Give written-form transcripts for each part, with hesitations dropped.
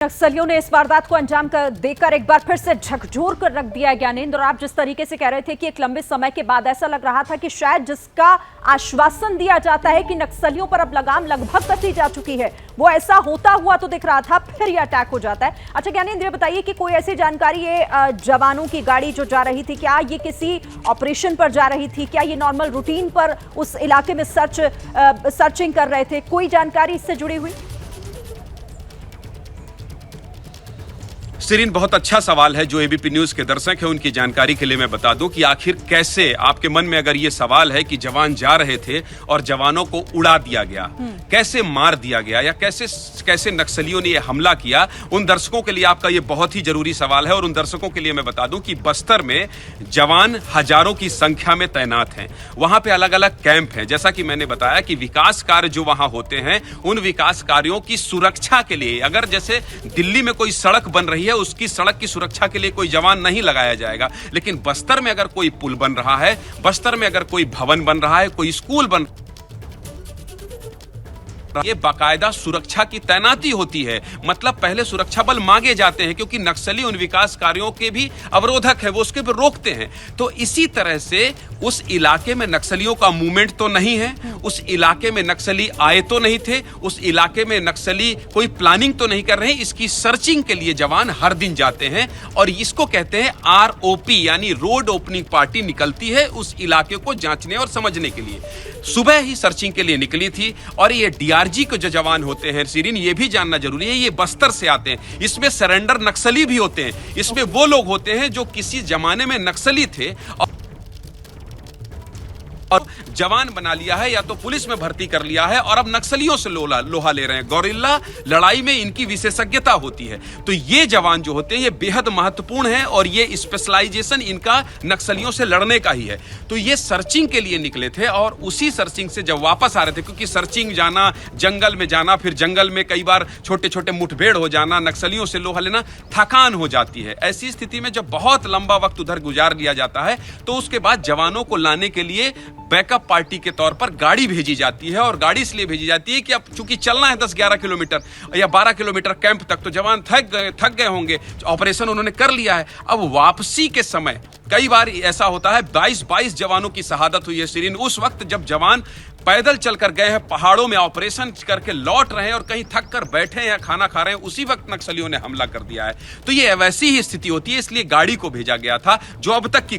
नक्सलियों ने इस वारदात को अंजाम देकर एक बार फिर से झकझोर कर रख दिया ज्ञानेंद्र। और आप जिस तरीके से कह रहे थे कि एक लंबे समय के बाद ऐसा लग रहा था कि शायद जिसका आश्वासन दिया जाता है कि नक्सलियों पर अब लगाम लगभग कसी जा चुकी है, वो ऐसा होता हुआ तो दिख रहा था, फिर यह अटैक हो जाता है। अच्छा ज्ञानेंद्र, ये बताइए कि कोई ऐसी जानकारी है जवानों की गाड़ी जो जा रही थी, क्या ये किसी ऑपरेशन पर जा रही थी, क्या ये नॉर्मल रूटीन पर उस इलाके में सर्चिंग कर रहे थे? कोई जानकारी इससे जुड़ी हुई? सिरीन, बहुत अच्छा सवाल है। जो एबीपी न्यूज के दर्शक हैं उनकी जानकारी के लिए मैं बता दूं कि आखिर कैसे, आपके मन में अगर ये सवाल है कि जवान जा रहे थे और जवानों को उड़ा दिया गया, कैसे मार दिया गया या कैसे नक्सलियों ने ये हमला किया, उन दर्शकों के लिए आपका ये बहुत ही जरूरी सवाल है। और उन दर्शकों के लिए मैं बता दूं कि बस्तर में जवान हजारों की संख्या में तैनात हैं। वहां पे अलग अलग कैंप हैं। जैसा कि मैंने बताया कि विकास कार्य जो वहां होते हैं, उन विकास कार्यों की सुरक्षा के लिए, अगर जैसे दिल्ली में कोई सड़क बन रही है, उसकी सड़क की सुरक्षा के लिए कोई जवान नहीं लगाया जाएगा, लेकिन बस्तर में अगर कोई पुल बन रहा है, बस्तर में अगर कोई भवन बन रहा है, कोई स्कूल बन, ये बाकायदा सुरक्षा की तैनाती होती है। मतलब पहले सुरक्षा बल मांगे जाते हैं, क्योंकि नक्सली उन विकास कार्यों के भी अवरोधक है, वो उसके पर रोकते हैं। तो इसी तरह से उस इलाके में नक्सलियों का मूवमेंट तो नहीं है, उस इलाके में नक्सली आए तो नहीं थे, उस इलाके में नक्सली कोई प्लानिंग तो नहीं कर रहे हैं। इसकी सर्चिंग के लिए जवान हर दिन जाते हैं और इसको कहते हैं ROP, यानी रोड ओपनिंग पार्टी निकलती है उस इलाके को जांचने और समझने के लिए। सुबह ही सर्चिंग के लिए निकली थी। और ये DRG के जो जवान होते हैं सिरीन, ये भी जानना जरूरी है, ये बस्तर से आते हैं। इसमें सरेंडर नक्सली भी होते हैं। इसमें वो लोग होते हैं जो किसी जमाने में नक्सली थे और जवान बना लिया है, या तो पुलिस में भर्ती कर लिया है और अब नक्सलियों से लोहा ले रहे हैं। गोरिल्ला लड़ाई में इनकी विशेषज्ञता होती है। तो ये जवान जो होते हैं ये बेहद महत्वपूर्ण है और ये स्पेशलाइजेशन इनका नक्सलियों से लड़ने का ही है। तो ये सर्चिंग के लिए निकले थे और उसी सर्चिंग से जब वापस आ रहे थे, क्योंकि सर्चिंग जाना, जंगल में जाना, फिर जंगल में कई बार छोटे छोटे मुठभेड़ हो जाना, नक्सलियों से लोहा लेना, थकान हो जाती है। ऐसी स्थिति में जब बहुत लंबा वक्त उधर गुजार लिया जाता है, तो उसके बाद जवानों को लाने के लिए बैकअप पार्टी के तौर पर गाड़ी भेजी जाती है। और गाड़ी इसलिए भेजी जाती है कि अब चूंकि चलना है 10-11 किलोमीटर या 12 किलोमीटर कैंप तक, तो जवान थक गए होंगे, ऑपरेशन उन्होंने कर लिया है। अब वापसी के समय कई बार ऐसा होता है, 22 जवानों की शहादत हुई है सिरीन। उस वक्त जब जवान पैदल चलकर गए हैं, पहाड़ों में ऑपरेशन करके लौट रहे हैं और कहीं थक कर बैठे हैं या खाना खा रहे हैं, उसी वक्त नक्सलियों ने हमला कर दिया है। तो ये वैसी ही स्थिति होती है, इसलिए गाड़ी को भेजा गया था। जो अब तक की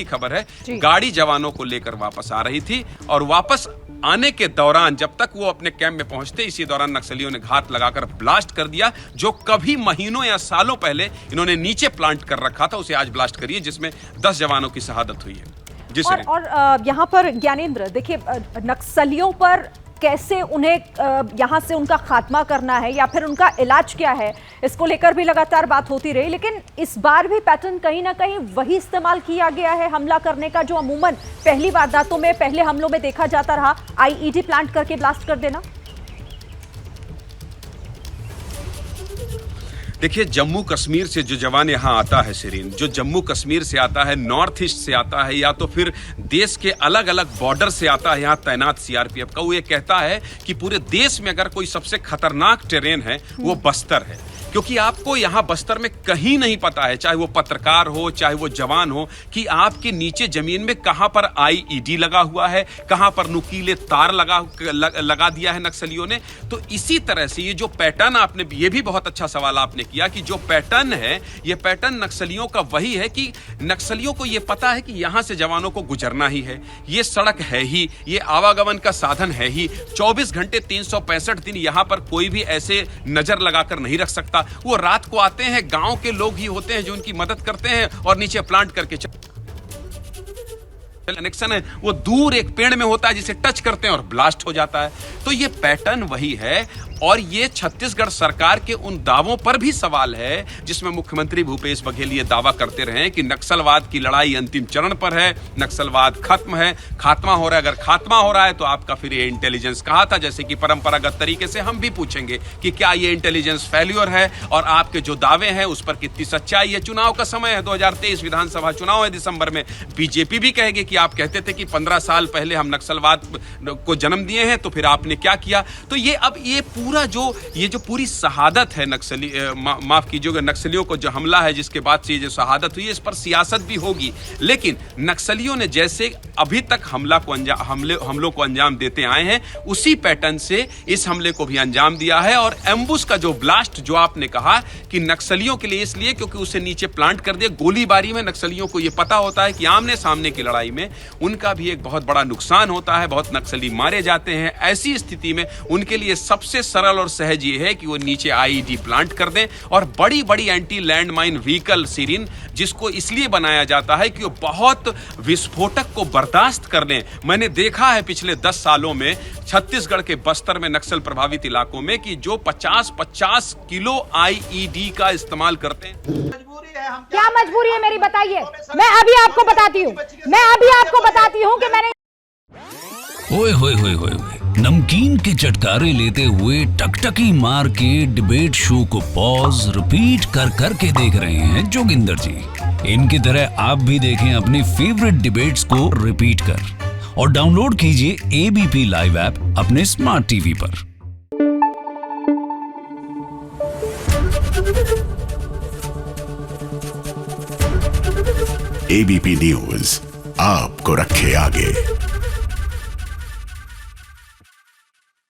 खबर है गाड़ी जवानों को लेकर वापस आ रही थी और वापस आने के दौरान जब तक वो अपने कैंप में पहुंचते, इसी दौरान नक्सलियों ने घात लगाकर ब्लास्ट कर दिया। जो कभी महीनों या सालों पहले इन्होंने नीचे प्लांट कर रखा था, उसे आज ब्लास्ट करिए, जिसमें 10 जवानों की शहादत हुई है। और यहाँ पर ज्ञानेंद्र देखिए, नक्सलियों पर कैसे उन्हें यहाँ से उनका खात्मा करना है या फिर उनका इलाज क्या है, इसको लेकर भी लगातार बात होती रही। लेकिन इस बार भी पैटर्न कहीं ना कहीं वही इस्तेमाल किया गया है हमला करने का, जो अमूमन पहली वारदातों में, पहले हमलों में देखा जाता रहा, IED प्लांट करके ब्लास्ट कर देना। देखिए, जम्मू कश्मीर से जो जवान यहाँ आता है सिरीन, जो जम्मू कश्मीर से आता है, नॉर्थ ईस्ट से आता है, या तो फिर देश के अलग अलग बॉर्डर से आता है यहाँ तैनात CRPF का, वो ये कहता है कि पूरे देश में अगर कोई सबसे खतरनाक टेरेन है वो बस्तर है। क्योंकि आपको यहाँ बस्तर में कहीं नहीं पता है, चाहे वो पत्रकार हो, चाहे वो जवान हो, कि नीचे जमीन में कहां पर IED लगा हुआ है, कहां पर नुकीले तार लगा दिया है नक्सलियों ने। तो इसी तरह से ये जो पैटर्न, आपने ये भी बहुत अच्छा सवाल आपने किया कि जो पैटर्न है, ये पैटर्न नक्सलियों का वही है कि नक्सलियों को ये पता है कि यहां से जवानों को गुजरना ही है, ये सड़क है ही, ये आवागमन का साधन है ही, 24 घंटे 365 दिन यहां पर कोई भी ऐसे नजर लगाकर नहीं रख सकता। वो रात को आते हैं, गांव के लोग ही होते हैं जो उनकी मदद करते हैं और नीचे प्लांट करके कनेक्शन है, वो दूर एक पेड़ में होता है जिसे टच करते हैं और ब्लास्ट हो जाता है। तो ये पैटर्न वही है। और ये छत्तीसगढ़ सरकार के उन दावों पर भी सवाल है जिसमें मुख्यमंत्री भूपेश बघेल ये दावा करते रहे कि नक्सलवाद की लड़ाई अंतिम चरण पर है, नक्सलवाद खत्म है, खात्मा हो रहा है। अगर खात्मा हो रहा है तो आपका फिर ये इंटेलिजेंस कहाँ था? जैसे कि परंपरागत तरीके से हम भी पूछेंगे कि क्या ये इंटेलिजेंस फेल्योर है और आपके जो दावे हैं उस पर कितनी सच्चाई है। चुनाव का समय है, 2023 विधानसभा चुनाव है दिसंबर में। बीजेपी भी कहेगी कि आप कहते थे कि 15 साल पहले हम नक्सलवाद को जन्म दिए हैं, तो फिर आपने क्या किया। तो ये अब ये पूरा जो ये जो पूरी शहादत है नक्सली माफ कीजिएगा नक्सलियों को जो हमला है जिसके बाद से ये जो शहादत हुई है इस पर सियासत भी होगी, लेकिन नक्सलियों ने जैसे अभी तक हमलों को अंजाम देते आए हैं उसी पैटर्न से इस हमले को भी अंजाम दिया है। और एम्बुश का जो ब्लास्ट जो आपने कहा कि नक्सलियों के लिए इसलिए क्योंकि उसे नीचे प्लांट कर दिया, गोलीबारी में नक्सलियों को यह पता होता है कि आमने सामने की लड़ाई में उनका भी एक बहुत बड़ा नुकसान होता है, बहुत नक्सली मारे जाते हैं। ऐसी स्थिति में उनके लिए सबसे सरल और सहज ये है कि वो नीचे आईईडी प्लांट कर दें और बड़ी बड़ी एंटी लैंडमाइन व्हीकल सीरीन, जिसको इसलिए बनाया जाता है कि वो बहुत विस्फोटक को बर्दाश्त कर लें। मैंने देखा है पिछले 10 सालों में छत्तीसगढ़ के बस्तर में नक्सल प्रभावित इलाकों में कि जो 50-50 किलो आईईडी का इस्तेमाल करते हैं। क्या मजबूरी है मेरी बताइए, मैं अभी आपको बताती हूँ कि मैंने ओए होए होए होए नमकीन के चटकारे लेते हुए टकटकी मार के डिबेट शो को पॉज रिपीट कर करके देख रहे हैं जोगिंदर जी। इनकी तरह आप भी देखें अपनी फेवरेट डिबेट्स को रिपीट कर और डाउनलोड कीजिए एबीपी लाइव ऐप अपने स्मार्ट टीवी पर। एबीपी न्यूज आपको रखे आगे।